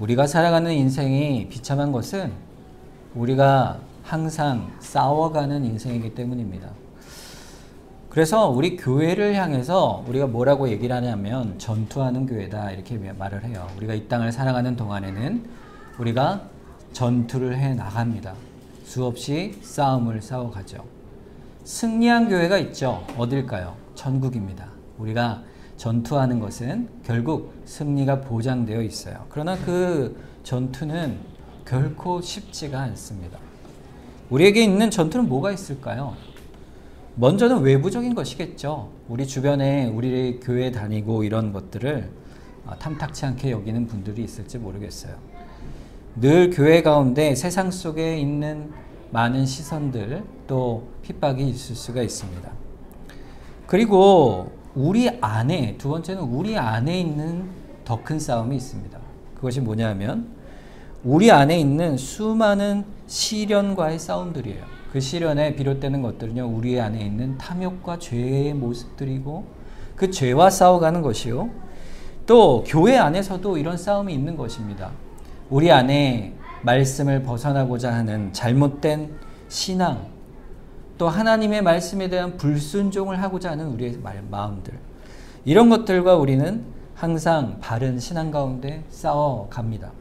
우리가 살아가는 인생이 비참한 것은 우리가 항상 싸워가는 인생이기 때문입니다. 그래서 우리 교회를 향해서 우리가 뭐라고 얘기를 하냐면 전투하는 교회다 이렇게 말을 해요. 우리가 이 땅을 살아가는 동안에는 우리가 전투를 해 나갑니다. 수없이 싸움을 싸워가죠. 승리한 교회가 있죠. 어딜까요? 천국입니다. 우리가 전투하는 것은 결국 승리가 보장되어 있어요. 그러나 그 전투는 결코 쉽지가 않습니다. 우리에게 있는 전투는 뭐가 있을까요? 먼저는 외부적인 것이겠죠. 우리 주변에 우리 교회 다니고 이런 것들을 탐탁치 않게 여기는 분들이 있을지 모르겠어요. 늘 교회 가운데 세상 속에 있는 많은 시선들 또 핍박이 있을 수가 있습니다. 그리고 우리 안에, 두 번째는 우리 안에 있는 더 큰 싸움이 있습니다. 그것이 뭐냐면 우리 안에 있는 수많은 시련과의 싸움들이에요. 그 시련에 비롯되는 것들은요, 우리 안에 있는 탐욕과 죄의 모습들이고 그 죄와 싸워가는 것이요. 또 교회 안에서도 이런 싸움이 있는 것입니다. 우리 안에 말씀을 벗어나고자 하는 잘못된 신앙, 또 하나님의 말씀에 대한 불순종을 하고자 하는 우리의 마음들, 이런 것들과 우리는 항상 바른 신앙 가운데 싸워갑니다.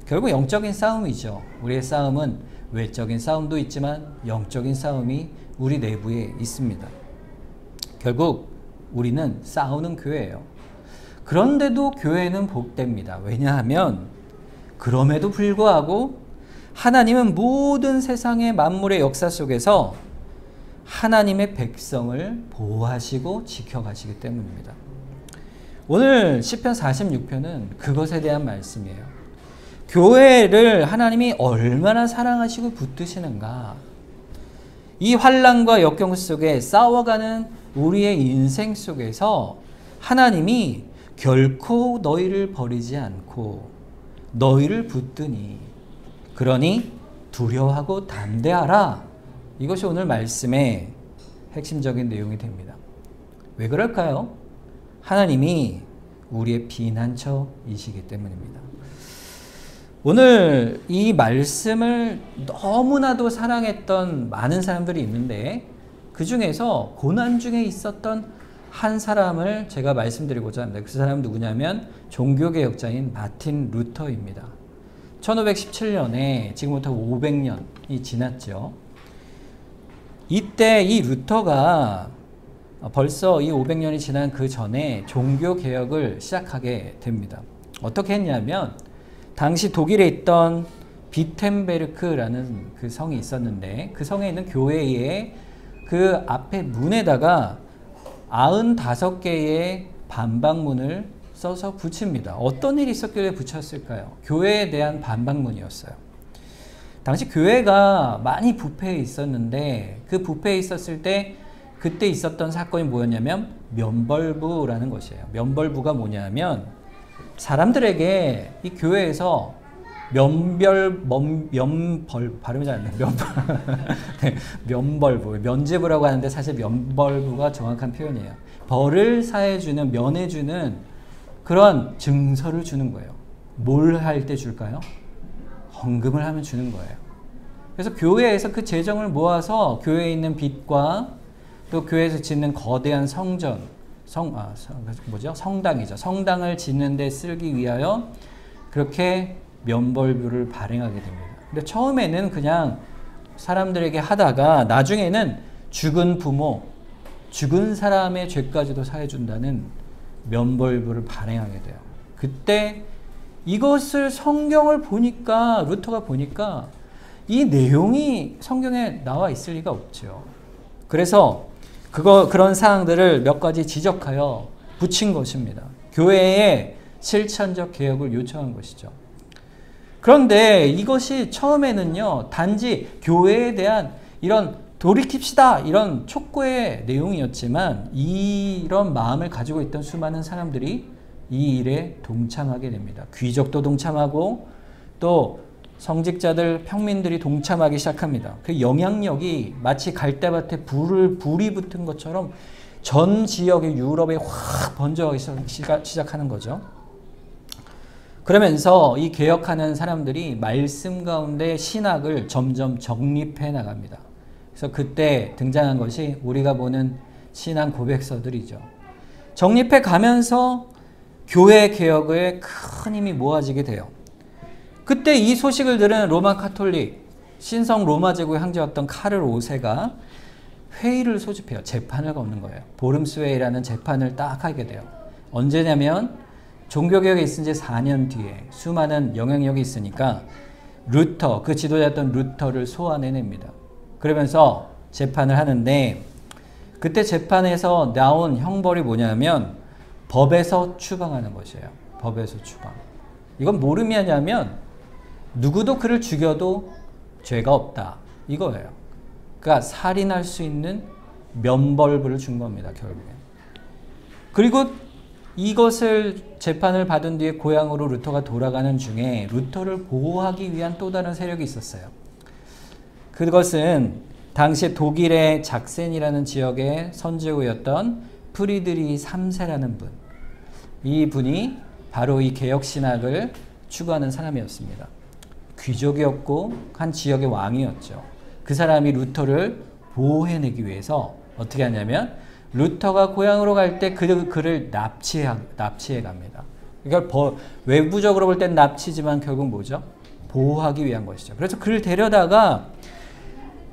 결국 영적인 싸움이죠. 우리의 싸움은 외적인 싸움도 있지만 영적인 싸움이 우리 내부에 있습니다. 결국 우리는 싸우는 교회예요. 그런데도 교회는 복됩니다. 왜냐하면 그럼에도 불구하고 하나님은 모든 세상의 만물의 역사 속에서 하나님의 백성을 보호하시고 지켜가시기 때문입니다. 오늘 시편 46편은 그것에 대한 말씀이에요. 교회를 하나님이 얼마나 사랑하시고 붙드시는가. 이 환난과 역경 속에 싸워가는 우리의 인생 속에서 하나님이 결코 너희를 버리지 않고 너희를 붙드니 그러니 두려워하고 담대하라. 이것이 오늘 말씀의 핵심적인 내용이 됩니다. 왜 그럴까요? 하나님이 우리의 피난처이시기 때문입니다. 오늘 이 말씀을 너무나도 사랑했던 많은 사람들이 있는데 그 중에서 고난 중에 있었던 한 사람을 제가 말씀드리고자 합니다. 그 사람은 누구냐면 종교개혁자인 마틴 루터입니다. 1517년에 지금부터 500년이 지났죠. 이때 이 루터가 벌써 이 500년이 지난 그 전에 종교개혁을 시작하게 됩니다. 어떻게 했냐면 당시 독일에 있던 비텐베르크라는 그 성이 있었는데 그 성에 있는 교회의 그 앞에 문에다가 95개의 반박문을 써서 붙입니다. 어떤 일이 있었길래 붙였을까요? 교회에 대한 반박문이었어요. 당시 교회가 많이 부패해 있었는데 그 부패해 있었을 때 그때 있었던 사건이 뭐였냐면 면벌부라는 것이에요. 면벌부가 뭐냐면 사람들에게 이 교회에서 발음이 잘 안 나요. 네, 면벌부, 면죄부라고 하는데 사실 면벌부가 정확한 표현이에요. 벌을 사해주는, 면해주는 그런 증서를 주는 거예요. 뭘 할 때 줄까요? 헌금을 하면 주는 거예요. 그래서 교회에서 그 재정을 모아서 교회에 있는 빚과 또 교회에서 짓는 거대한 성당이죠. 성당을 짓는 데 쓰기 위하여 그렇게 면벌부를 발행하게 됩니다. 근데 처음에는 그냥 사람들에게 하다가 나중에는 죽은 부모, 죽은 사람의 죄까지도 사해준다는 면벌부를 발행하게 돼요. 그때 이것을 성경을 보니까 루터가 보니까 이 내용이 성경에 나와 있을 리가 없죠. 그래서 그런 사항들을 몇 가지 지적하여 붙인 것입니다. 교회의 실천적 개혁을 요청한 것이죠. 그런데 이것이 처음에는요, 단지 교회에 대한 이런 돌이킵시다 이런 촉구의 내용이었지만 이런 마음을 가지고 있던 수많은 사람들이 이 일에 동참하게 됩니다. 귀족도 동참하고 또 성직자들, 평민들이 동참하기 시작합니다. 그 영향력이 마치 갈대밭에 불이 붙은 것처럼 전 지역의 유럽에 확 번져가기 시작하는 거죠. 그러면서 이 개혁하는 사람들이 말씀 가운데 신학을 점점 정립해 나갑니다. 그래서 그때 등장한 것이 우리가 보는 신앙 고백서들이죠. 정립해 가면서 교회 개혁에 큰 힘이 모아지게 돼요. 그때 이 소식을 들은 로마 카톨릭 신성 로마 제국의 황제였던 카를 5세가 회의를 소집해요. 재판을 거는 거예요. 보름스웨이라는 재판을 딱 하게 돼요. 언제냐면 종교개혁이 있은 지 4년 뒤에 수많은 영향력이 있으니까 루터, 그 지도자였던 루터를 소환해냅니다. 그러면서 재판을 하는데 그때 재판에서 나온 형벌이 뭐냐면 법에서 추방하는 것이에요. 법에서 추방. 이건 뭘 의미하냐면 누구도 그를 죽여도 죄가 없다. 이거예요. 그러니까 살인할 수 있는 면벌부를 준 겁니다. 결국엔. 그리고 이것을 재판을 받은 뒤에 고향으로 루터가 돌아가는 중에 루터를 보호하기 위한 또 다른 세력이 있었어요. 그것은 당시 독일의 작센이라는 지역의 선지후였던 프리드리 3세라는 분. 이 분이 바로 이 개혁신학을 추구하는 사람이었습니다. 귀족이었고 한 지역의 왕이었죠. 그 사람이 루터를 보호해내기 위해서 어떻게 하냐면 루터가 고향으로 갈 때 그를 납치해 갑니다. 그러니까 외부적으로 볼 땐 납치지만 결국 뭐죠? 보호하기 위한 것이죠. 그래서 그를 데려다가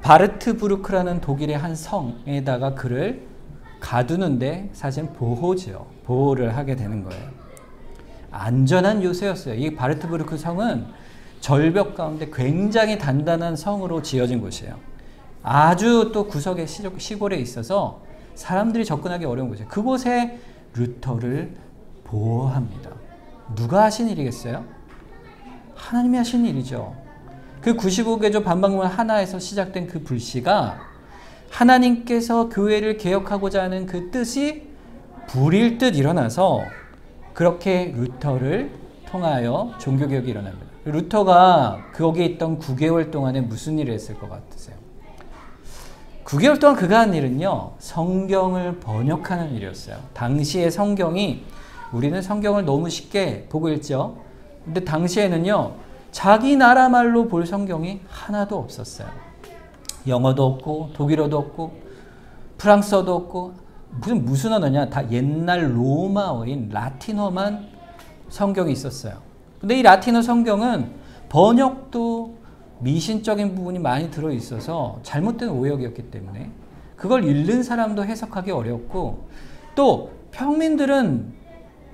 바르트부르크라는 독일의 한 성에다가 그를 가두는데 사실 보호죠. 보호를 하게 되는 거예요. 안전한 요새였어요. 이 바르트부르크 성은 절벽 가운데 굉장히 단단한 성으로 지어진 곳이에요. 아주 또 구석의 시골에 있어서 사람들이 접근하기 어려운 곳이에요. 그곳에 루터를 보호합니다. 누가 하신 일이겠어요? 하나님이 하신 일이죠. 그 95개조 반박문 하나에서 시작된 그 불씨가 하나님께서 교회를 개혁하고자 하는 그 뜻이 불일 듯 일어나서 그렇게 루터를 통하여 종교개혁이 일어납니다. 루터가 거기에 있던 9개월 동안에 무슨 일을 했을 것 같으세요? 9개월 동안 그가 한 일은요, 성경을 번역하는 일이었어요. 당시의 성경이, 우리는 성경을 너무 쉽게 보고 읽죠. 근데 당시에는요, 자기 나라 말로 볼 성경이 하나도 없었어요. 영어도 없고, 독일어도 없고, 프랑스어도 없고, 무슨 언어냐? 다 옛날 로마어인 라틴어만 성경이 있었어요. 근데 이 라틴어 성경은 번역도 미신적인 부분이 많이 들어있어서 잘못된 오역이었기 때문에 그걸 읽는 사람도 해석하기 어렵고 또 평민들은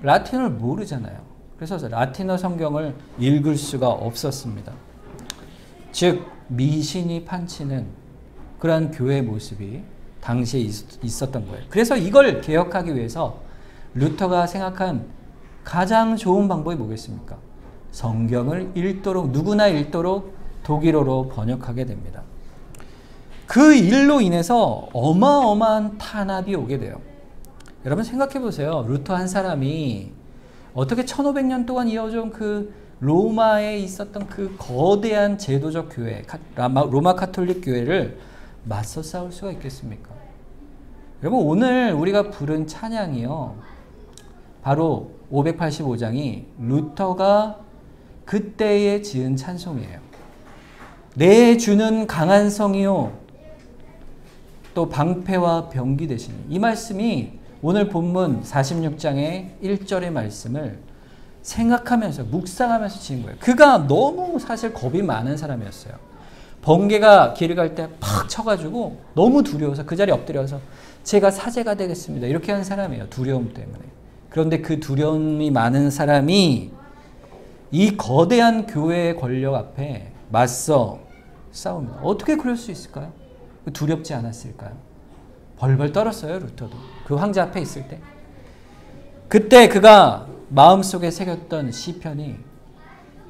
라틴어를 모르잖아요. 그래서 라틴어 성경을 읽을 수가 없었습니다. 즉 미신이 판치는 그러한 교회의 모습이 당시에 있었던 거예요. 그래서 이걸 개혁하기 위해서 루터가 생각한 가장 좋은 방법이 뭐겠습니까? 성경을 읽도록, 누구나 읽도록 독일어로 번역하게 됩니다. 그 일로 인해서 어마어마한 탄압이 오게 돼요. 여러분 생각해 보세요. 루터 한 사람이 어떻게 1500년 동안 이어져온 그 로마에 있었던 그 거대한 제도적 교회, 로마 카톨릭 교회를 맞서 싸울 수가 있겠습니까? 여러분 오늘 우리가 부른 찬양이요, 바로 585장이 루터가 그때에 지은 찬송이에요. 내 주는 강한 성이요 또 방패와 병기 되시니, 이 말씀이 오늘 본문 46장의 1절의 말씀을 생각하면서 묵상하면서 지은 거예요. 그가 너무 사실 겁이 많은 사람이었어요. 번개가 길을 갈 때 팍 쳐가지고 너무 두려워서 그 자리에 엎드려서 제가 사제가 되겠습니다 이렇게 한 사람이에요. 두려움 때문에. 그런데 그 두려움이 많은 사람이 이 거대한 교회의 권력 앞에 맞서 싸웁니다. 어떻게 그럴 수 있을까요? 두렵지 않았을까요? 벌벌 떨었어요. 루터도 그 황제 앞에 있을 때. 그때 그가 마음속에 새겼던 시편이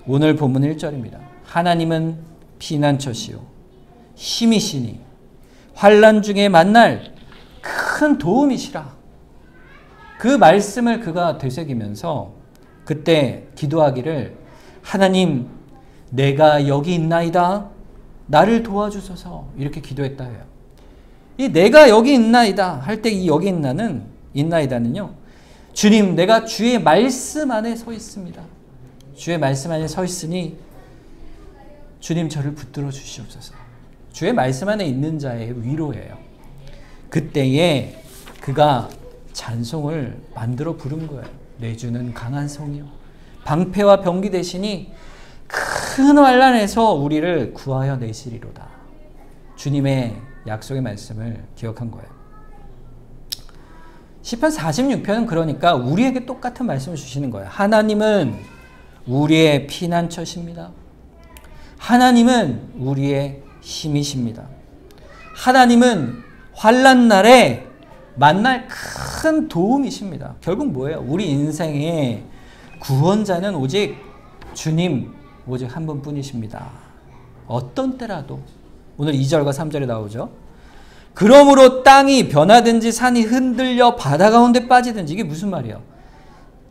오늘 본문 1절입니다. 하나님은 피난처시요 힘이시니 환난 중에 만날 큰 도움이시라. 그 말씀을 그가 되새기면서 그때 기도하기를, 하나님 내가 여기 있나이다 나를 도와주소서, 이렇게 기도했다 해요. 이 내가 여기 있나이다 할 때 이 여기 있나이다는요, 주님 내가 주의 말씀 안에 서 있습니다. 주의 말씀 안에 서 있으니 주님 저를 붙들어 주시옵소서. 주의 말씀 안에 있는 자의 위로예요. 그때에 그가 찬송을 만들어 부른 거예요. 내 주는 강한 성이요 방패와 병기 되시니 큰 환난에서 우리를 구하여 내시리로다. 주님의 약속의 말씀을 기억한 거예요. 시편 46편은 그러니까 우리에게 똑같은 말씀을 주시는 거예요. 하나님은 우리의 피난처십니다. 하나님은 우리의 힘이십니다. 하나님은 환난 날에 만날 큰 도움이십니다. 결국 뭐예요? 우리 인생의 구원자는 오직 주님, 오직 한 분뿐이십니다. 어떤 때라도. 오늘 2절과 3절에 나오죠. 그러므로 땅이 변하든지 산이 흔들려 바다 가운데 빠지든지. 이게 무슨 말이에요?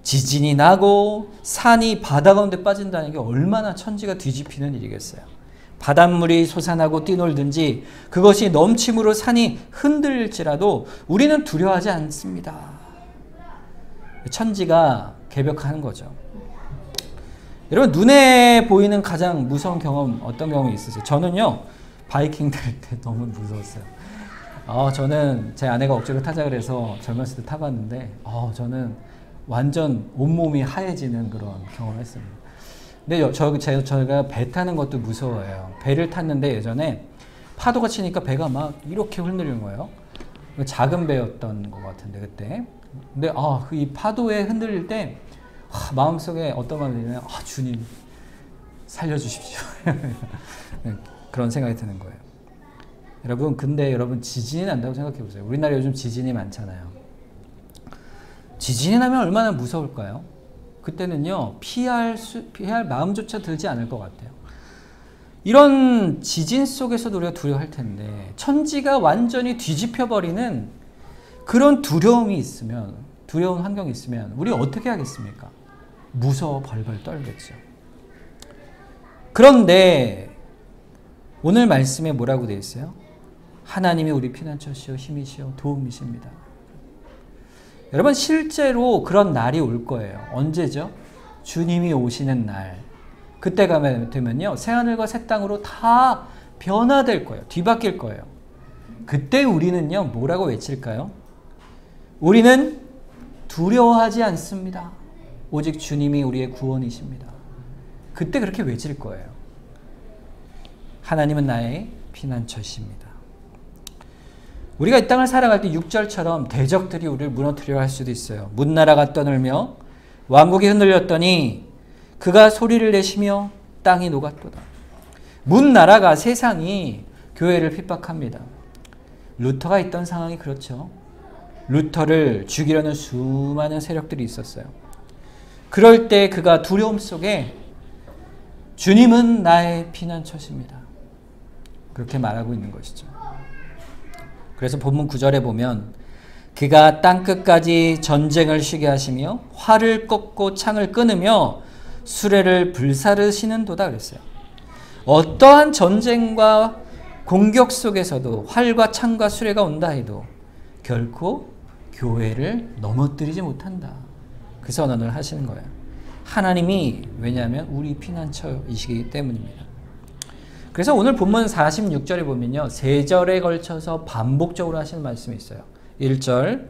지진이 나고 산이 바다 가운데 빠진다는 게 얼마나 천지가 뒤집히는 일이겠어요. 바닷물이 솟아나고 뛰놀든지 그것이 넘침으로 산이 흔들릴지라도 우리는 두려워하지 않습니다. 천지가 개벽하는 거죠. 여러분, 눈에 보이는 가장 무서운 경험 어떤 경험이 있으세요? 저는요, 바이킹 탈 때 너무 무서웠어요. 저는 제 아내가 억지로 타자 그래서 젊었을 때 타봤는데 저는 완전 온몸이 하얘지는 그런 경험을 했습니다. 근데 저희가 배 타는 것도 무서워요. 배를 탔는데 예전에 파도가 치니까 배가 막 이렇게 흔들리는 거예요. 작은 배였던 것 같은데 그때. 근데 이 파도에 흔들릴 때 마음속에 어떤 마음이 드냐면 주님 살려주십시오. 그런 생각이 드는 거예요. 근데 여러분 지진이 난다고 생각해 보세요. 우리나라에 요즘 지진이 많잖아요. 지진이 나면 얼마나 무서울까요? 그때는요, 피할 마음조차 들지 않을 것 같아요. 이런 지진 속에서도 우리가 두려워할 텐데, 천지가 완전히 뒤집혀버리는 그런 두려움이 있으면, 두려운 환경이 있으면, 우리 어떻게 하겠습니까? 무서워 벌벌 떨겠죠. 그런데, 오늘 말씀에 뭐라고 되어 있어요? 하나님이 우리 피난처시오, 힘이시오, 도움이십니다. 여러분, 실제로 그런 날이 올 거예요. 언제죠? 주님이 오시는 날. 그때가 되면요, 새하늘과 새 땅으로 다 변화될 거예요. 뒤바뀔 거예요. 그때 우리는요, 뭐라고 외칠까요? 우리는 두려워하지 않습니다. 오직 주님이 우리의 구원이십니다. 그때 그렇게 외칠 거예요. 하나님은 나의 피난처십니다. 우리가 이 땅을 살아갈 때 6절처럼 대적들이 우리를 무너뜨리려 할 수도 있어요. 문나라가 떠늘며 왕국이 흔들렸더니 그가 소리를 내시며 땅이 녹았도다. 문나라가, 세상이 교회를 핍박합니다. 루터가 있던 상황이 그렇죠. 루터를 죽이려는 수많은 세력들이 있었어요. 그럴 때 그가 두려움 속에 주님은 나의 피난처십니다. 그렇게 말하고 있는 것이죠. 그래서 본문 9절에 보면 그가 땅끝까지 전쟁을 쉬게 하시며 활을 꺾고 창을 끊으며 수레를 불사르시는도다 그랬어요. 어떠한 전쟁과 공격 속에서도 활과 창과 수레가 온다 해도 결코 교회를 넘어뜨리지 못한다. 그 선언을 하시는 거예요. 하나님이, 왜냐하면 우리 피난처이시기 때문입니다. 그래서 오늘 본문 46절에 보면요, 3절에 걸쳐서 반복적으로 하시는 말씀이 있어요. 1절,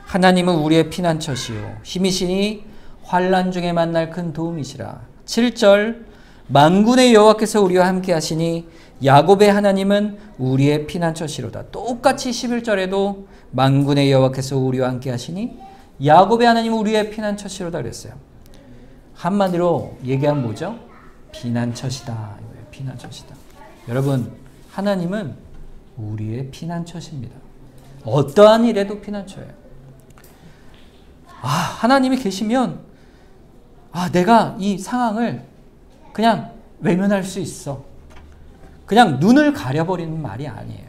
하나님은 우리의 피난처시요 힘이시니 환난 중에 만날 큰 도움이시라. 7절, 만군의 여호와께서 우리와 함께 하시니 야곱의 하나님은 우리의 피난처시로다. 똑같이 11절에도 만군의 여호와께서 우리와 함께 하시니 야곱의 하나님은 우리의 피난처시로다 그랬어요. 한마디로 얘기하면 뭐죠? 피난처시다. 피난처시다. 여러분, 하나님은 우리의 피난처십니다. 어떠한 일에도 피난처예요. 하나님이 계시면 내가 이 상황을 그냥 외면할 수 있어. 그냥 눈을 가려버리는 말이 아니에요.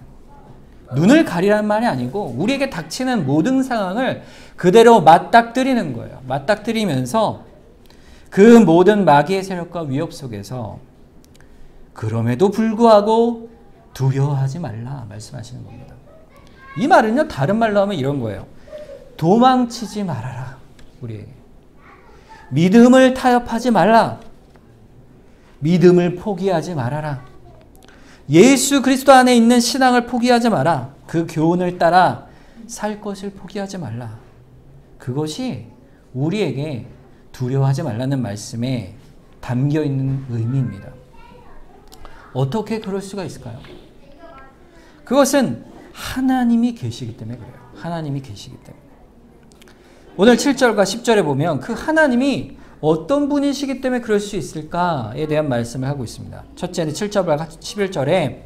눈을 가리라는 말이 아니고 우리에게 닥치는 모든 상황을 그대로 맞닥뜨리는 거예요. 맞닥뜨리면서 그 모든 마귀의 세력과 위협 속에서 그럼에도 불구하고 두려워하지 말라 말씀하시는 겁니다. 이 말은요, 다른 말로 하면 이런 거예요. 도망치지 말아라. 우리에게. 믿음을 타협하지 말라. 믿음을 포기하지 말아라. 예수 그리스도 안에 있는 신앙을 포기하지 마라. 그 교훈을 따라 살 것을 포기하지 말라. 그것이 우리에게 두려워하지 말라는 말씀에 담겨 있는 의미입니다. 어떻게 그럴 수가 있을까요? 그것은 하나님이 계시기 때문에 그래요. 하나님이 계시기 때문에. 오늘 7절과 10절에 보면 그 하나님이 어떤 분이시기 때문에 그럴 수 있을까에 대한 말씀을 하고 있습니다. 첫째는 7절과 11절에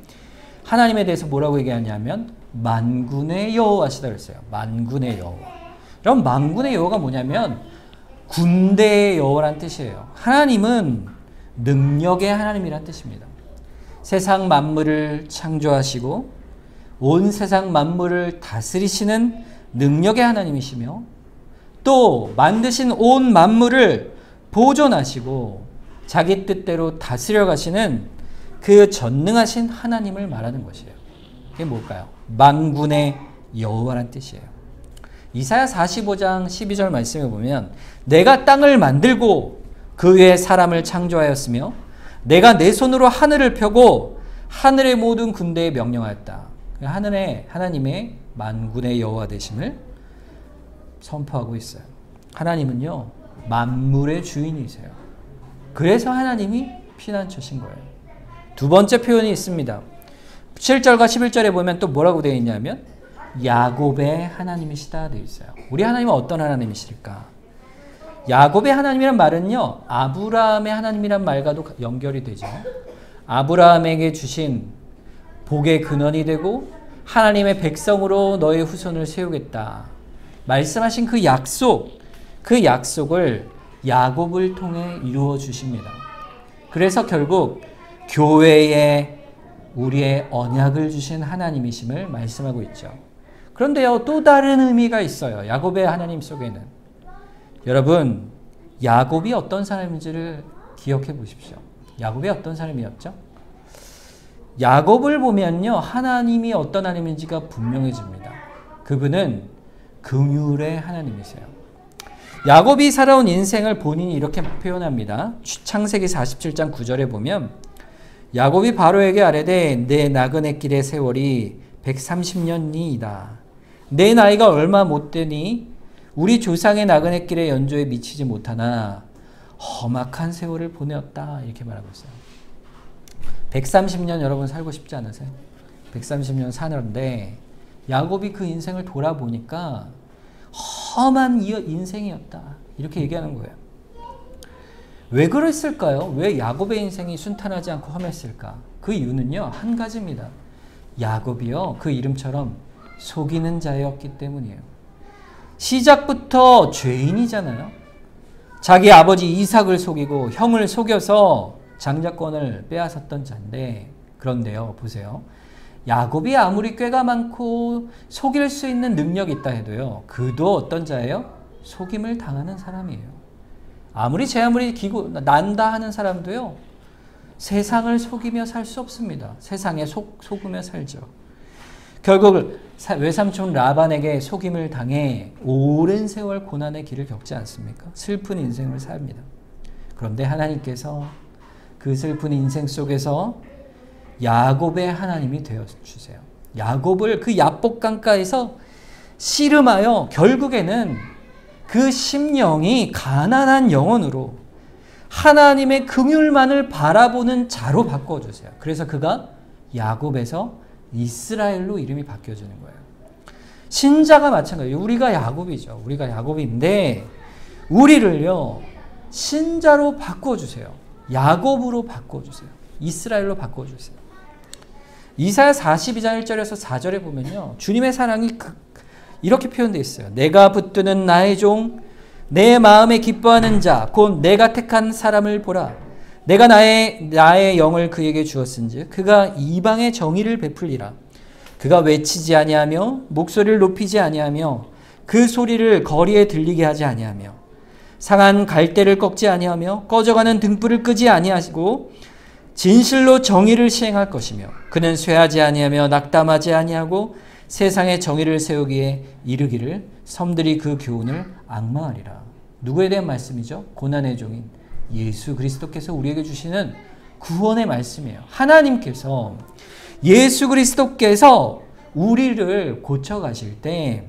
하나님에 대해서 뭐라고 얘기하냐면 만군의 여호와시다 그랬어요. 만군의 여호와. 그럼 만군의 여호와가 뭐냐면 군대의 여호와란 뜻이에요. 하나님은 능력의 하나님이란 뜻입니다. 세상 만물을 창조하시고 온 세상 만물을 다스리시는 능력의 하나님이시며 또 만드신 온 만물을 보존하시고 자기 뜻대로 다스려 가시는 그 전능하신 하나님을 말하는 것이에요. 그게 뭘까요? 만군의 여호와란 뜻이에요. 이사야 45장 12절 말씀에 보면 내가 땅을 만들고 그 위에 사람을 창조하였으며 내가 내 손으로 하늘을 펴고 하늘의 모든 군대에 명령하였다. 하늘의 하나님의 만군의 여호와 되심을 선포하고 있어요. 하나님은요 만물의 주인이세요. 그래서 하나님이 피난처신 거예요. 두 번째 표현이 있습니다. 7절과 11절에 보면 또 뭐라고 되어 있냐면 야곱의 하나님이시다 되어 있어요. 우리 하나님은 어떤 하나님이실까? 야곱의 하나님이란 말은요 아브라함의 하나님이란 말과도 연결이 되죠. 아브라함에게 주신 복의 근원이 되고 하나님의 백성으로 너의 후손을 세우겠다 말씀하신 그 약속을 야곱을 통해 이루어 주십니다. 그래서 결국 교회에 우리의 언약을 주신 하나님이심을 말씀하고 있죠. 그런데요 또 다른 의미가 있어요. 야곱의 하나님 속에는. 여러분 야곱이 어떤 사람인지를 기억해 보십시오. 야곱이 어떤 사람이었죠? 야곱을 보면요 하나님이 어떤 하나님인지가 분명해집니다. 그분은 긍휼의 하나님이세요. 야곱이 살아온 인생을 본인이 이렇게 표현합니다. 창세기 47장 9절에 보면 야곱이 바로에게 아뢰되 내 나그네 길의 세월이 130년이다. 내 나이가 얼마 못 되니 우리 조상의 나그네 길의 연조에 미치지 못하나 험악한 세월을 보내었다. 이렇게 말하고 있어요. 130년 여러분 살고 싶지 않으세요? 130년 사는데 야곱이 그 인생을 돌아보니까 험한 인생이었다. 이렇게 얘기하는 거예요. 왜 그랬을까요? 왜 야곱의 인생이 순탄하지 않고 험했을까? 그 이유는요. 한 가지입니다. 야곱이요. 그 이름처럼 속이는 자였기 때문이에요. 시작부터 죄인이잖아요. 자기 아버지 이삭을 속이고 형을 속여서 장자권을 빼앗았던 자인데 그런데요. 보세요. 야곱이 아무리 꾀가 많고 속일 수 있는 능력이 있다 해도요. 그도 어떤 자예요? 속임을 당하는 사람이에요. 아무리 제 아무리 난다 하는 사람도요. 세상을 속이며 살 수 없습니다. 세상에 속으며 살죠. 결국 외삼촌 라반에게 속임을 당해 오랜 세월 고난의 길을 겪지 않습니까? 슬픈 인생을 삽니다. 그런데 하나님께서 그 슬픈 인생 속에서 야곱의 하나님이 되어주세요. 야곱을 그 야복 강가에서 씨름하여 결국에는 그 심령이 가난한 영혼으로 하나님의 긍휼만을 바라보는 자로 바꿔주세요. 그래서 그가 야곱에서 이스라엘로 이름이 바뀌어지는 거예요. 신자가 마찬가지예요. 우리가 야곱이죠. 우리가 야곱인데 우리를요 신자로 바꿔주세요. 야곱으로 바꿔주세요. 이스라엘로 바꿔주세요. 이사야 42장 1절에서 4절에 보면요. 주님의 사랑이 이렇게 표현되어 있어요. 내가 붙드는 나의 종, 내 마음에 기뻐하는 자, 곧 내가 택한 사람을 보라. 내가 나의 영을 그에게 주었은즉 그가 이방의 정의를 베풀리라. 그가 외치지 아니하며 목소리를 높이지 아니하며 그 소리를 거리에 들리게 하지 아니하며 상한 갈대를 꺾지 아니하며 꺼져가는 등불을 끄지 아니하시고 진실로 정의를 시행할 것이며 그는 쇠하지 아니하며 낙담하지 아니하고 세상에 정의를 세우기에 이르기를 섬들이 그 교훈을 앙망하리라. 누구에 대한 말씀이죠? 고난의 종인 예수 그리스도께서 우리에게 주시는 구원의 말씀이에요. 하나님께서 예수 그리스도께서 우리를 고쳐가실 때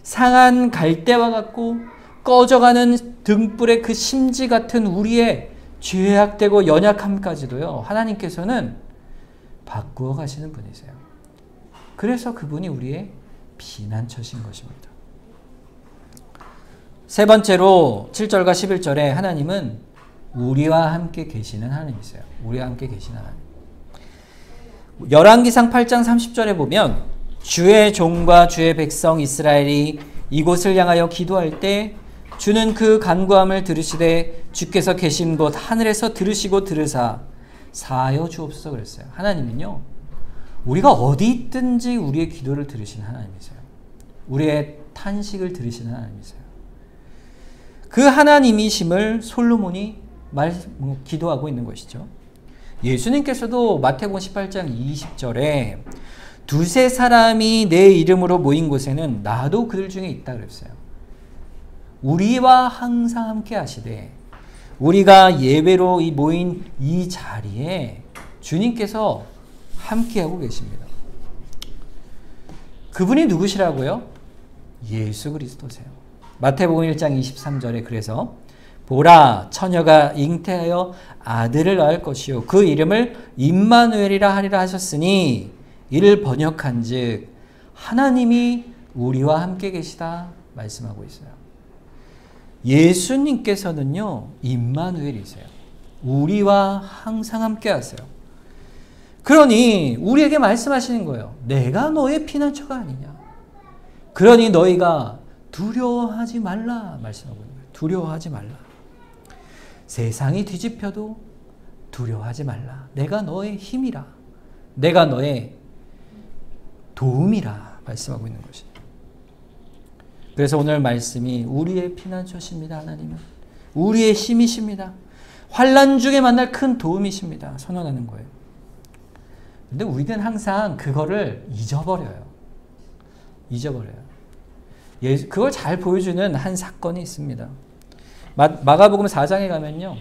상한 갈대와 같고 꺼져가는 등불의 그 심지 같은 우리의 죄악되고 연약함까지도요, 하나님께서는 바꾸어 가시는 분이세요. 그래서 그분이 우리의 피난처신 것입니다. 세 번째로 7절과 11절에 하나님은 우리와 함께 계시는 하나님이세요. 우리와 함께 계시는 하나님. 열왕기상 8장 30절에 보면 주의 종과 주의 백성 이스라엘이 이곳을 향하여 기도할 때 주는 그 간구함을 들으시되 주께서 계신 곳 하늘에서 들으시고 들으사 사하여 주옵소서 그랬어요. 하나님은요, 우리가 어디 있든지 우리의 기도를 들으시는 하나님이세요. 우리의 탄식을 들으시는 하나님이세요. 그 하나님이심을 솔로몬이 기도하고 있는 것이죠. 예수님께서도 마태복음 18장 20절에 두세 사람이 내 이름으로 모인 곳에는 나도 그들 중에 있다 그랬어요. 우리와 항상 함께 하시되 우리가 예배로 모인 이 자리에 주님께서 함께하고 계십니다. 그분이 누구시라고요? 예수 그리스도세요. 마태복음 1장 23절에 그래서 보라 처녀가 잉태하여 아들을 낳을 것이요 그 이름을 임마누엘이라 하리라 하셨으니 이를 번역한즉 하나님이 우리와 함께 계시다 말씀하고 있어요. 예수님께서는요 임마누엘이세요. 우리와 항상 함께 하세요. 그러니 우리에게 말씀하시는 거예요. 내가 너의 피난처가 아니냐. 그러니 너희가 두려워하지 말라 말씀하고 있는 거예요. 두려워하지 말라. 세상이 뒤집혀도 두려워하지 말라. 내가 너의 힘이라. 내가 너의 도움이라 말씀하고 있는 것이에요. 그래서 오늘 말씀이 우리의 피난처십니다. 하나님은 우리의 힘이십니다. 환난 중에 만날 큰 도움이십니다. 선언하는 거예요. 근데 우리는 항상 그거를 잊어버려요. 그걸 잘 보여주는 한 사건이 있습니다. 마가복음 4장에 가면요,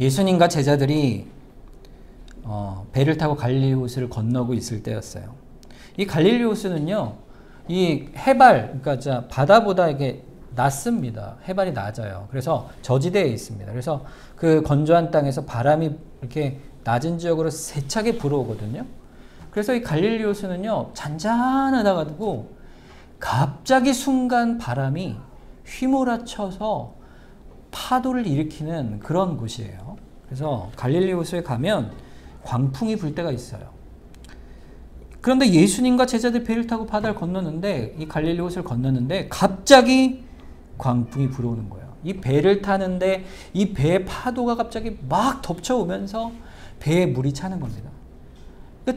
예수님과 제자들이 배를 타고 갈릴리 호수를 건너고 있을 때였어요. 이 갈릴리 호수는요, 이 해발, 그러니까 바다보다 이게 낮습니다. 해발이 낮아요. 그래서 저지대에 있습니다. 그래서 그 건조한 땅에서 바람이 이렇게 낮은 지역으로 세차게 불어오거든요. 그래서 이 갈릴리 호수는요, 잔잔하다가도 갑자기 순간 바람이 휘몰아쳐서 파도를 일으키는 그런 곳이에요. 그래서 갈릴리 호수에 가면 광풍이 불 때가 있어요. 그런데 예수님과 제자들 배를 타고 바다를 건너는데, 이 갈릴리 호수를 건너는데 갑자기 광풍이 불어오는 거예요. 이 배를 타는데 이 배의 파도가 갑자기 막 덮쳐오면서 배에 물이 차는 겁니다.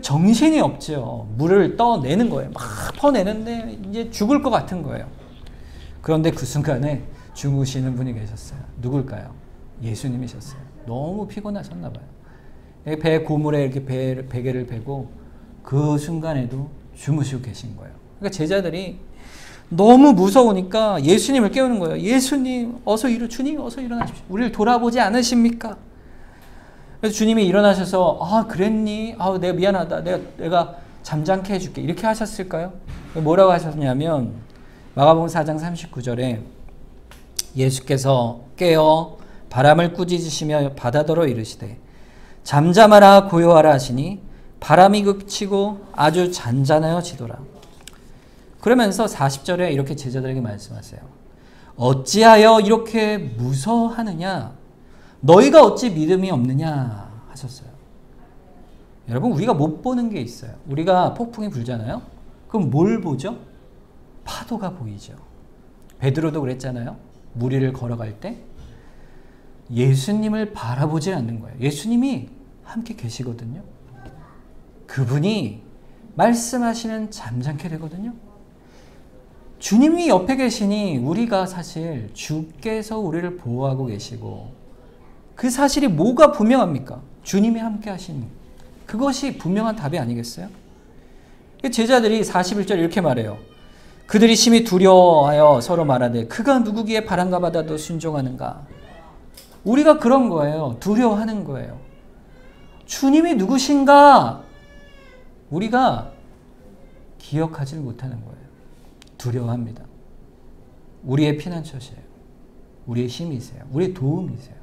정신이 없죠. 물을 떠내는 거예요. 막 퍼내는데 이제 죽을 것 같은 거예요. 그런데 그 순간에 주무시는 분이 계셨어요. 누굴까요? 예수님이셨어요. 너무 피곤하셨나 봐요. 배 고물에 이렇게 베개를 베고 그 순간에도 주무시고 계신 거예요. 그러니까 제자들이 너무 무서우니까 예수님을 깨우는 거예요. 예수님 어서 주님 어서 일어나십시오. 우리를 돌아보지 않으십니까? 그래서 주님이 일어나셔서 아 그랬니? 아 내가 미안하다. 내가 잠잠케 해줄게. 이렇게 하셨을까요? 뭐라고 하셨냐면 마가복음 4장 39절에 예수께서 깨어 바람을 꾸짖으시며 바다더러 이르시되 잠잠하라 고요하라 하시니 바람이 그치고 아주 잔잔하여지더라. 그러면서 40절에 이렇게 제자들에게 말씀하세요. 어찌하여 이렇게 무서워하느냐? 너희가 어찌 믿음이 없느냐 하셨어요. 여러분 우리가 못 보는 게 있어요. 우리가 폭풍이 불잖아요. 그럼 뭘 보죠? 파도가 보이죠. 베드로도 그랬잖아요. 물 위를 걸어갈 때 예수님을 바라보지 않는 거예요. 예수님이 함께 계시거든요. 그분이 말씀하시는 잠잠케 되거든요. 주님이 옆에 계시니 우리가 사실 주께서 우리를 보호하고 계시고 그 사실이 뭐가 분명합니까? 주님이 함께 하신 그것이 분명한 답이 아니겠어요? 제자들이 41절 이렇게 말해요. 그들이 심히 두려워하여 서로 말하되 그가 누구기에 바람과 바다도 순종하는가. 우리가 그런 거예요. 두려워하는 거예요. 주님이 누구신가? 우리가 기억하지 못하는 거예요. 두려워합니다. 우리의 피난처시에요. 우리의 힘이세요. 우리의 도움이세요.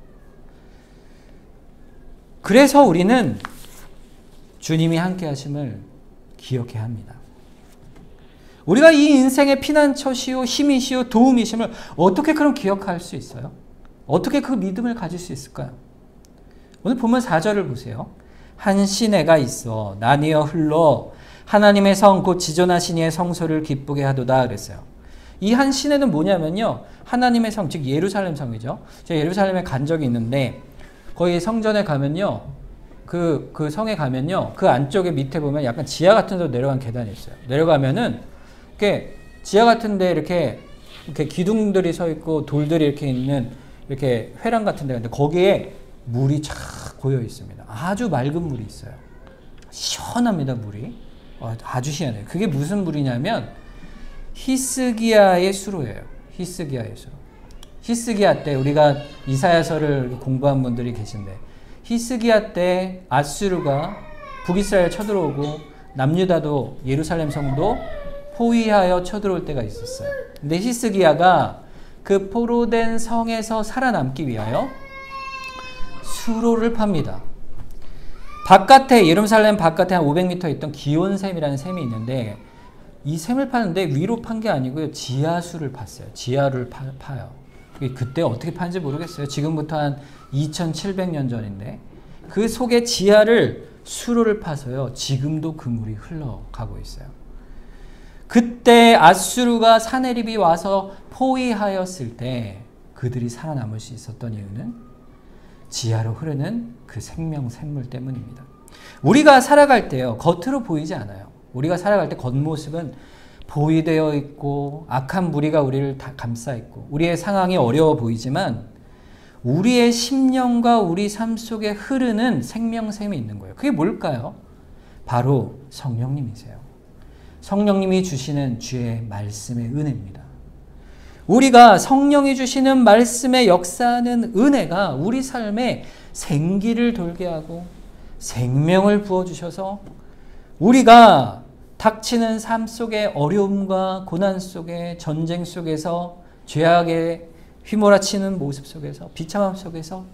그래서 우리는 주님이 함께 하심을 기억해야 합니다. 우리가 이 인생의 피난처시요 힘이시요 도움이심을 어떻게 그럼 기억할 수 있어요? 어떻게 그 믿음을 가질 수 있을까요? 오늘 보면 4절을 보세요. 한 시내가 있어 나뉘어 흘러 하나님의 성 곧 지존하신 이의 성소를 기쁘게 하도다 그랬어요. 이 한 시내는 뭐냐면요. 하나님의 성, 즉 예루살렘 성이죠. 제가 예루살렘에 간 적이 있는데 거기 성전에 가면요. 그 성에 가면요. 그 안쪽에 밑에 보면 약간 지하 같은 데로 내려간 계단이 있어요. 내려가면은 이렇게 지하 같은 데 이렇게 기둥들이 서 있고 돌들이 이렇게 있는 이렇게 회랑 같은 데가 있는데 거기에 물이 쫙 고여 있습니다. 아주 맑은 물이 있어요. 시원합니다, 물이. 아주 시원해요. 그게 무슨 물이냐면 히스기야의 수로예요. 히스기야의 수로. 히스기야 때 우리가 이사야서를 공부한 분들이 계신데 히스기야 때 아수르가 북이스라엘 쳐들어오고 남유다도 예루살렘 성도 포위하여 쳐들어올 때가 있었어요. 근데 히스기야가 그 포로된 성에서 살아남기 위하여 수로를 팝니다. 바깥에 예루살렘 바깥에 한 500m 있던 기온샘이라는 샘이 있는데 이 샘을 파는데 위로 판 게 아니고요. 지하수를 팠어요. 지하를 파요. 그때 어떻게 파는지 모르겠어요. 지금부터 한 2700년 전인데 그 속에 지하를 수로를 파서요. 지금도 그 물이 흘러가고 있어요. 그때 아수르가 사내립이 와서 포위하였을 때 그들이 살아남을 수 있었던 이유는 지하로 흐르는 그 생명 샘물 때문입니다. 우리가 살아갈 때요. 겉으로 보이지 않아요. 우리가 살아갈 때 겉모습은 보이되어 있고 악한 무리가 우리를 다 감싸 있고 우리의 상황이 어려워 보이지만 우리의 심령과 우리 삶 속에 흐르는 생명샘이 있는 거예요. 그게 뭘까요? 바로 성령님이세요. 성령님이 주시는 주의 말씀의 은혜입니다. 우리가 성령이 주시는 말씀의 역사하는 은혜가 우리 삶에 생기를 돌게 하고 생명을 부어주셔서 우리가 닥치는 삶 속의 어려움과 고난 속에 전쟁 속에서 죄악에 휘몰아치는 모습 속에서 비참함 속에서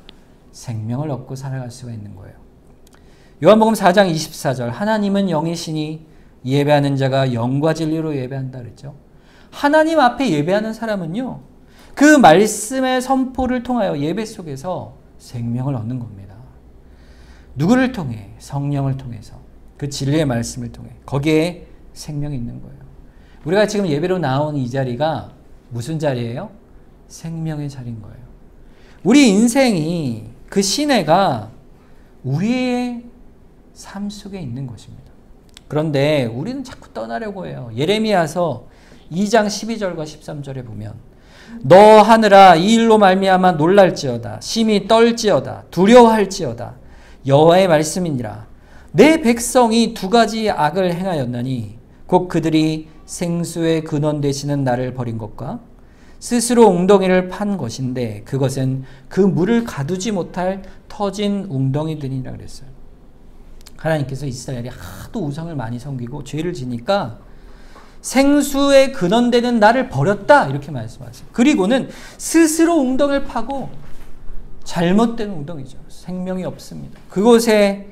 생명을 얻고 살아갈 수가 있는 거예요. 요한복음 4장 24절 하나님은 영이시니 예배하는 자가 영과 진리로 예배한다 그랬죠. 하나님 앞에 예배하는 사람은요. 그 말씀의 선포를 통하여 예배 속에서 생명을 얻는 겁니다. 누구를 통해? 성령을 통해서. 그 진리의 말씀을 통해. 거기에 생명이 있는 거예요. 우리가 지금 예배로 나온 이 자리가 무슨 자리예요? 생명의 자리인 거예요. 우리 인생이 그 시내가 우리의 삶 속에 있는 것입니다. 그런데 우리는 자꾸 떠나려고 해요. 예레미야서 2장 12절과 13절에 보면 너 하늘아 이 일로 말미암아 놀랄지어다 심히 떨지어다 두려워할지어다 여호와의 말씀이니라 내 백성이 두 가지 악을 행하였나니 곧 그들이 생수의 근원 되시는 나를 버린 것과 스스로 웅덩이를 판 것인데 그것은 그 물을 가두지 못할 터진 웅덩이들이라 그랬어요. 하나님께서 이스라엘이 하도 우상을 많이 섬기고 죄를 지니까 생수의 근원되는 나를 버렸다 이렇게 말씀하세요. 그리고는 스스로 웅덩이를 파고 잘못된 웅덩이죠. 생명이 없습니다. 그곳에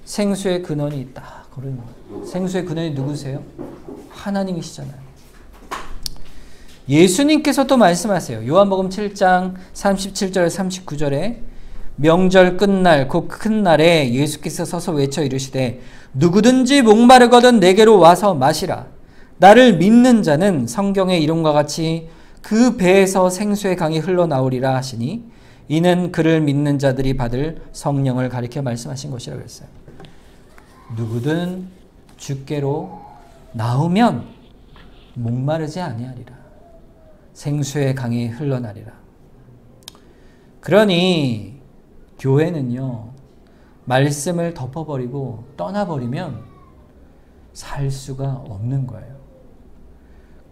생수의 근원이 있다. 생수의 근원이 누구세요? 하나님이시잖아요. 예수님께서 또 말씀하세요. 요한복음 7장 37절 39절에 명절 끝날 곧 큰 날에 예수께서 서서 외쳐 이르시되 누구든지 목마르거든 내게로 와서 마시라. 나를 믿는 자는 성경의 이름과 같이 그 배에서 생수의 강이 흘러나오리라 하시니 이는 그를 믿는 자들이 받을 성령을 가리켜 말씀하신 것이라고 했어요. 누구든 주께로 나오면 목마르지 아니하리라. 생수의 강이 흘러나리라. 그러니 교회는요. 말씀을 덮어버리고 떠나버리면 살 수가 없는 거예요.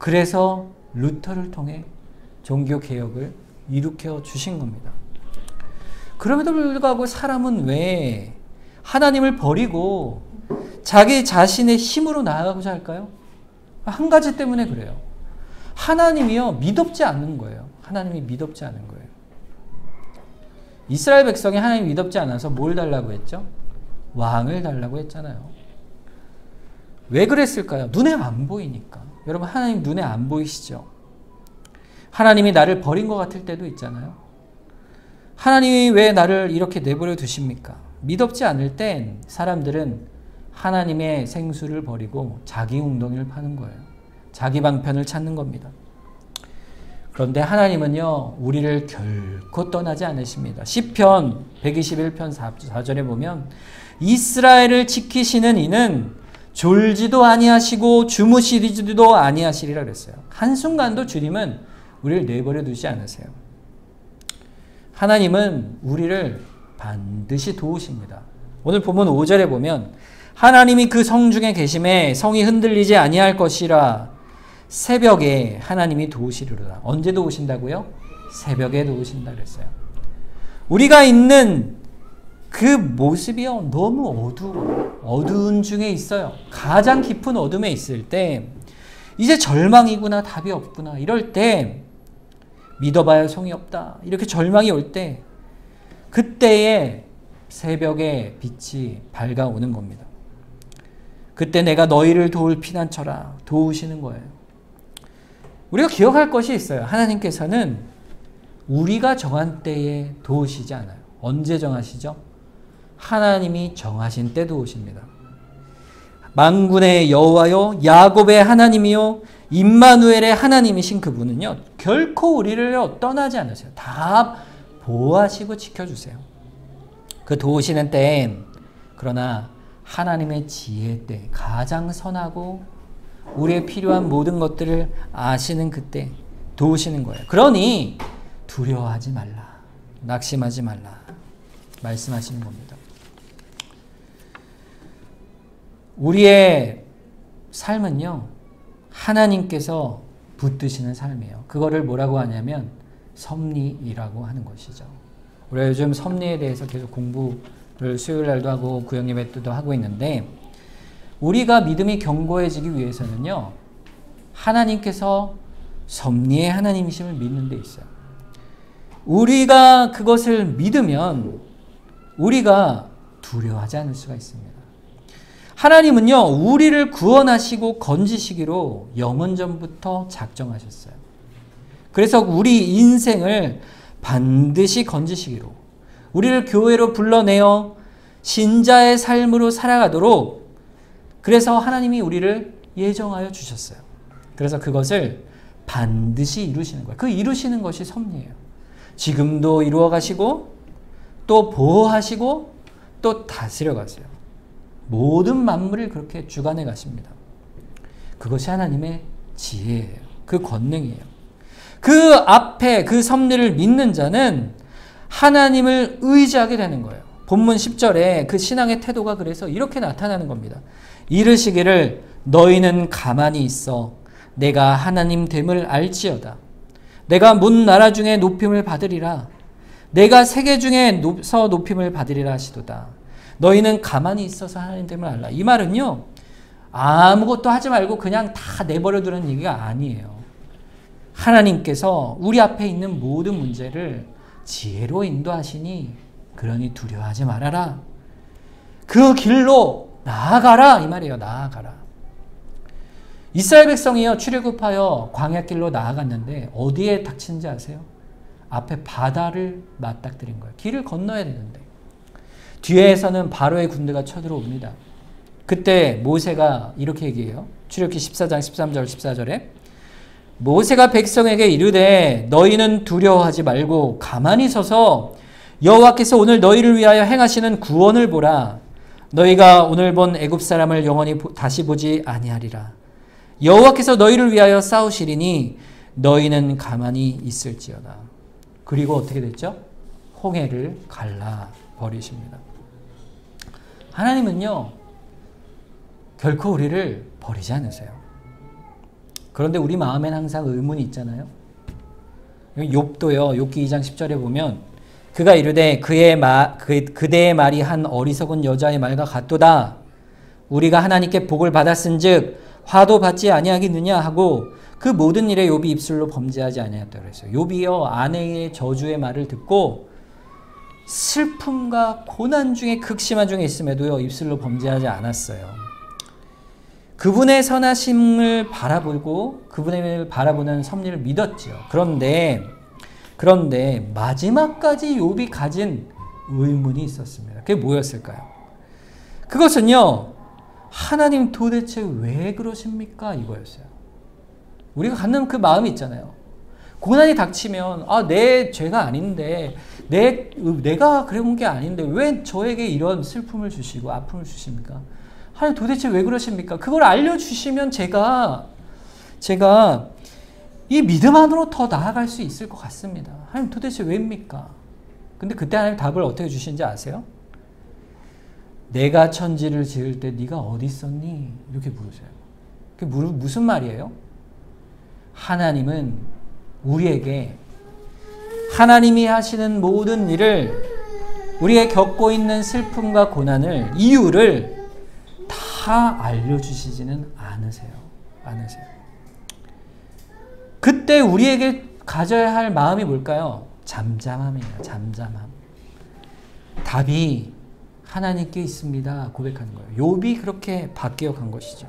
그래서 루터를 통해 종교개혁을 일으켜 주신 겁니다. 그럼에도 불구하고 사람은 왜 하나님을 버리고 자기 자신의 힘으로 나아가고자 할까요? 한 가지 때문에 그래요. 하나님이요, 믿op지 않는 거예요. 하나님이 믿op지 않은 거예요. 이스라엘 백성이 하나님 믿op지 않아서 뭘 달라고 했죠? 왕을 달라고 했잖아요. 왜 그랬을까요? 눈에 안 보이니까. 여러분, 하나님 눈에 안 보이시죠? 하나님이 나를 버린 것 같을 때도 있잖아요. 하나님이 왜 나를 이렇게 내버려 두십니까? 믿op지 않을 땐 사람들은 하나님의 생수를 버리고 자기 웅덩이를 파는 거예요. 자기 방편을 찾는 겁니다. 그런데 하나님은요, 우리를 결코 떠나지 않으십니다. 시편 121편 4절에 보면 이스라엘을 지키시는 이는 졸지도 아니하시고 주무시지도 아니하시리라 그랬어요. 한순간도 주님은 우리를 내버려 두지 않으세요. 하나님은 우리를 반드시 도우십니다. 오늘 본문 5절에 보면 하나님이 그 성 중에 계심에 성이 흔들리지 아니할 것이라. 새벽에 하나님이 도우시리로다. 언제 도우신다고요? 새벽에 도우신다 그랬어요. 우리가 있는 그 모습이요, 너무 어두운 중에 있어요. 가장 깊은 어둠에 있을 때 이제 절망이구나, 답이 없구나 이럴 때, 믿어봐야 소용이 없다 이렇게 절망이 올 때, 그때에 새벽의 빛이 밝아오는 겁니다. 그때 내가 너희를 도울 피난처라 도우시는 거예요. 우리가 기억할 것이 있어요. 하나님께서는 우리가 정한 때에 도우시지 않아요. 언제 정하시죠? 하나님이 정하신 때 도우십니다. 만군의 여호와요 야곱의 하나님이요 임마누엘의 하나님이신 그분은요, 결코 우리를 떠나지 않으세요. 다 보호하시고 지켜주세요. 그 도우시는 때엔, 그러나 하나님의 지혜 때, 가장 선하고 우리의 필요한 모든 것들을 아시는 그때 도우시는 거예요. 그러니 두려워하지 말라, 낙심하지 말라 말씀하시는 겁니다. 우리의 삶은요, 하나님께서 붙드시는 삶이에요. 그거를 뭐라고 하냐면 섭리이라고 하는 것이죠. 우리가 요즘 섭리에 대해서 계속 공부를 수요일 날도 하고 구역예배 때도 하고 있는데, 우리가 믿음이 견고해지기 위해서는요, 하나님께서 섭리의 하나님이심을 믿는 데 있어요. 우리가 그것을 믿으면 우리가 두려워하지 않을 수가 있습니다. 하나님은요, 우리를 구원하시고 건지시기로 영원전부터 작정하셨어요. 그래서 우리 인생을 반드시 건지시기로, 우리를 교회로 불러내어 신자의 삶으로 살아가도록, 그래서 하나님이 우리를 예정하여 주셨어요. 그래서 그것을 반드시 이루시는 거예요. 그 이루시는 것이 섭리예요. 지금도 이루어 가시고 또 보호하시고 또 다스려 가세요. 모든 만물을 그렇게 주관해 가십니다. 그것이 하나님의 지혜예요. 그 권능이에요. 그 앞에 그 섭리를 믿는 자는 하나님을 의지하게 되는 거예요. 본문 10절에 그 신앙의 태도가 그래서 이렇게 나타나는 겁니다. 이르시기를 너희는 가만히 있어 내가 하나님 됨을 알지어다. 내가 문 나라 중에 높임을 받으리라. 내가 세계 중에서 높임을 받으리라 하시도다. 너희는 가만히 있어서 하나님 됨을 알라. 이 말은요, 아무것도 하지 말고 그냥 다 내버려 두는 얘기가 아니에요. 하나님께서 우리 앞에 있는 모든 문제를 지혜로 인도하시니 그러니 두려워하지 말아라. 그 길로 나아가라 이 말이에요. 나아가라. 이스라엘 백성이요, 출애굽하여 광야길로 나아갔는데 어디에 닥친지 아세요? 앞에 바다를 맞닥뜨린 거예요. 길을 건너야 되는데 뒤에서는 바로의 군대가 쳐들어옵니다. 그때 모세가 이렇게 얘기해요. 출애굽기 14장 13절 14절에 모세가 백성에게 이르되 너희는 두려워하지 말고 가만히 서서 여호와께서 오늘 너희를 위하여 행하시는 구원을 보라. 너희가 오늘 본 애굽 사람을 영원히 다시 보지 아니하리라. 여호와께서 너희를 위하여 싸우시리니 너희는 가만히 있을지어다. 그리고 어떻게 됐죠? 홍해를 갈라 버리십니다. 하나님은요, 결코 우리를 버리지 않으세요. 그런데 우리 마음엔 항상 의문이 있잖아요. 욥도요. 욥기 2장 10절에 보면 그가 이르되 그대의 말이 한 어리석은 여자의 말과 같도다. 우리가 하나님께 복을 받았은즉 화도 받지 아니하겠느냐 하고 그 모든 일에 욥이 입술로 범죄하지 아니하였다 그랬어요. 욥이요 아내의 저주의 말을 듣고 슬픔과 고난 중에 극심한 중에 있음에도요 입술로 범죄하지 않았어요. 그분의 선하심을 바라보고 그분을 바라보는 섭리를 믿었지요. 그런데 마지막까지 욥이 가진 의문이 있었습니다. 그게 뭐였을까요? 그것은요 하나님 도대체 왜 그러십니까? 이거였어요. 우리가 갖는 그 마음이 있잖아요. 고난이 닥치면 내 죄가 아닌데 내가 그런 게 아닌데 왜 저에게 이런 슬픔을 주시고 아픔을 주십니까? 하나님 도대체 왜 그러십니까? 그걸 알려주시면 제가 이 믿음 안으로 더 나아갈 수 있을 것 같습니다. 하나님 도대체 왜입니까? 근데 그때 하나님 답을 어떻게 주시는지 아세요? 내가 천지를 지을 때 네가 어디 있었니? 이렇게 물으세요. 그게 무슨 말이에요? 하나님은 우리에게 하나님이 하시는 모든 일을 우리가 겪고 있는 슬픔과 고난을 이유를 다 알려주시지는 않으세요. 그때 우리에게 가져야 할 마음이 뭘까요? 잠잠함이에요. 잠잠함. 답이 하나님께 있습니다. 고백하는 거예요. 욥이 그렇게 바뀌어 간 것이죠.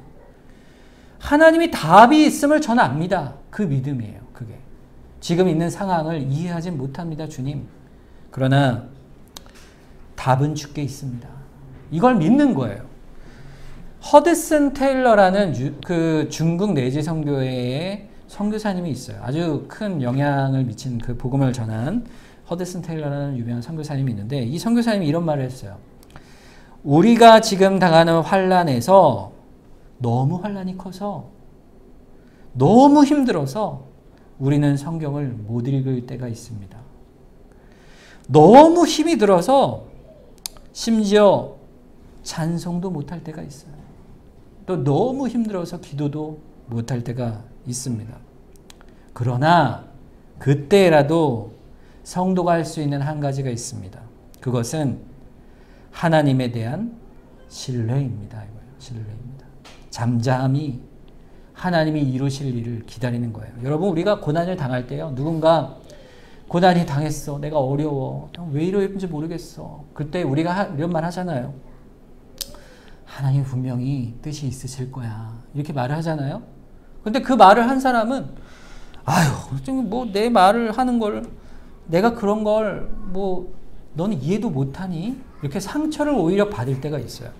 하나님이 답이 있음을 저는 압니다. 그 믿음이에요. 그게. 지금 있는 상황을 이해하지 못합니다. 주님. 그러나 답은 주께 있습니다. 이걸 믿는 거예요. 허드슨 테일러라는 그 중국 내지 선교회의 선교사님이 있어요. 아주 큰 영향을 미친 그 복음을 전한 허드슨 테일러라는 유명한 선교사님이 있는데 이 선교사님이 이런 말을 했어요. 우리가 지금 당하는 환난에서 너무 환난이 커서 너무 힘들어서 우리는 성경을 못 읽을 때가 있습니다. 너무 힘이 들어서 심지어 찬송도 못할 때가 있어요. 또 너무 힘들어서 기도도 못할 때가 있습니다. 그러나 그때라도 성도가 할 수 있는 한 가지가 있습니다. 그것은 하나님에 대한 신뢰입니다. 신뢰입니다. 잠잠히 하나님이 이루실 일을 기다리는 거예요. 여러분 우리가 고난을 당할 때요. 누군가 고난이 당했어. 내가 어려워. 왜 이러는지 모르겠어. 그때 우리가 이런 말 하잖아요. 하나님 분명히 뜻이 있으실 거야. 이렇게 말을 하잖아요. 근데 그 말을 한 사람은 뭐 내 말을 하는 걸 내가 그런 걸 뭐 너는 이해도 못하니? 이렇게 상처를 오히려 받을 때가 있어요.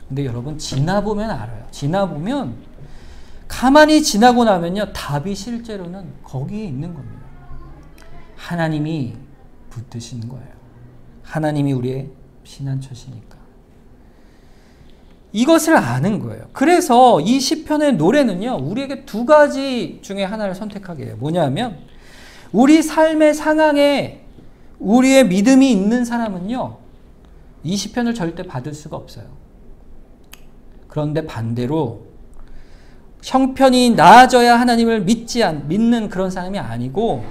근데 여러분 지나보면 알아요. 지나보면 가만히 지나고 나면요. 답이 실제로는 거기에 있는 겁니다. 하나님이 붙드신 거예요. 하나님이 우리의 피난처시니까. 이것을 아는 거예요. 그래서 이 시편의 노래는요. 우리에게 두 가지 중에 하나를 선택하게 해요. 뭐냐면 우리 삶의 상황에 우리의 믿음이 있는 사람은요. 이 시편을 절대 받을 수가 없어요. 그런데 반대로 형편이 나아져야 하나님을 믿는 그런 사람이 아니고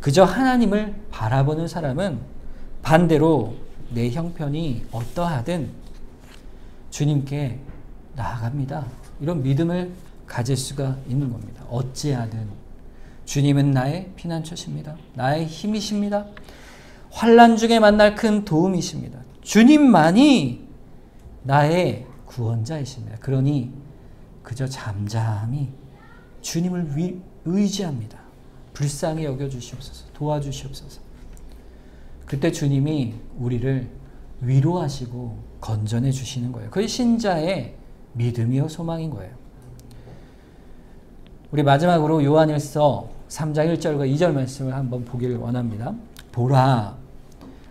그저 하나님을 바라보는 사람은 반대로 내 형편이 어떠하든 주님께 나아갑니다. 이런 믿음을 가질 수가 있는 겁니다. 어찌하든 주님은 나의 피난처십니다. 나의 힘이십니다. 환난 중에 만날 큰 도움이십니다. 주님만이 나의 구원자이십니다. 그러니 그저 잠잠히 주님을 의지합니다. 불쌍히 여겨주시옵소서. 도와주시옵소서. 그때 주님이 우리를 위로하시고 건전해 주시는 거예요. 그게 신자의 믿음이요 소망인 거예요. 우리 마지막으로 요한일서 3장 1절과 2절 말씀을 한번 보기를 원합니다. 보라,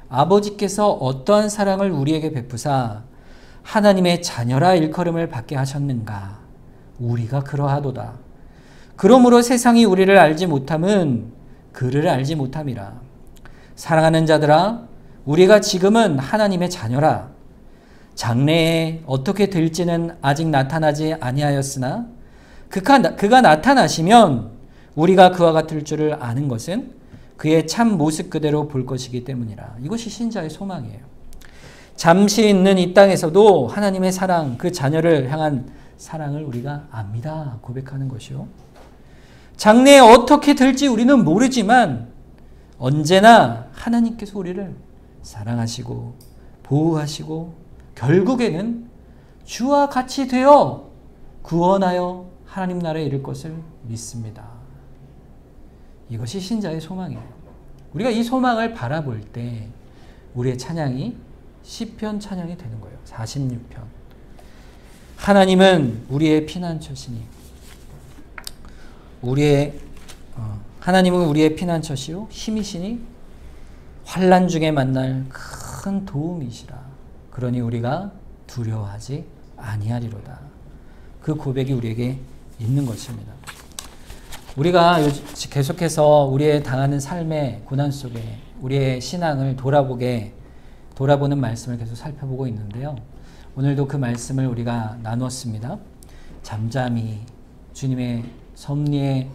아버지께서 어떠한 사랑을 우리에게 베푸사 하나님의 자녀라 일컬음을 받게 하셨는가. 우리가 그러하도다. 그러므로 세상이 우리를 알지 못함은 그를 알지 못함이라. 사랑하는 자들아, 우리가 지금은 하나님의 자녀라. 장래에 어떻게 될지는 아직 나타나지 아니하였으나 그가 나타나시면 우리가 그와 같을 줄을 아는 것은 그의 참 모습 그대로 볼 것이기 때문이라. 이것이 신자의 소망이에요. 잠시 있는 이 땅에서도 하나님의 사랑, 그 자녀를 향한 사랑을 우리가 압니다. 고백하는 것이요. 장래에 어떻게 될지 우리는 모르지만 언제나 하나님께서 우리를 사랑하시고 보호하시고 결국에는 주와 같이 되어 구원하여 하나님 나라에 이를 것을 믿습니다. 이것이 신자의 소망이에요. 우리가 이 소망을 바라볼 때 우리의 찬양이 시편 찬양이 되는 거예요. 46편. 하나님은 우리의 피난처시니 하나님은 우리의 피난처시요 힘이시니 환난 중에 만날 큰 도움이시라. 그러니 우리가 두려워하지 아니하리로다. 그 고백이 우리에게 있는 것입니다. 우리가 계속해서 우리의 당하는 삶의 고난 속에 우리의 신앙을 돌아보는 말씀을 계속 살펴보고 있는데요. 오늘도 그 말씀을 우리가 나눴습니다. 잠잠히 주님의 섭리에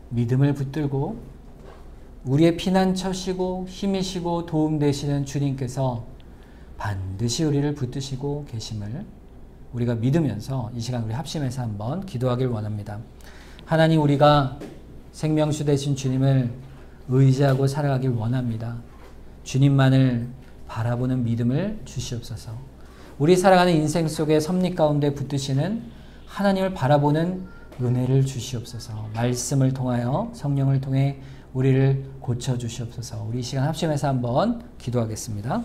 믿음을 붙들고 우리의 피난처시고 힘이시고 도움 되시는 주님께서 반드시 우리를 붙드시고 계심을 우리가 믿으면서 이 시간 우리 합심해서 한번 기도하길 원합니다. 하나님, 우리가 생명수 되신 주님을 의지하고 살아가길 원합니다. 주님만을 바라보는 믿음을 주시옵소서. 우리 살아가는 인생 속의 섭리 가운데 붙드시는 하나님을 바라보는 은혜를 주시옵소서. 말씀을 통하여 성령을 통해 우리를 고쳐주시옵소서. 우리 이 시간 합심해서 한번 기도하겠습니다.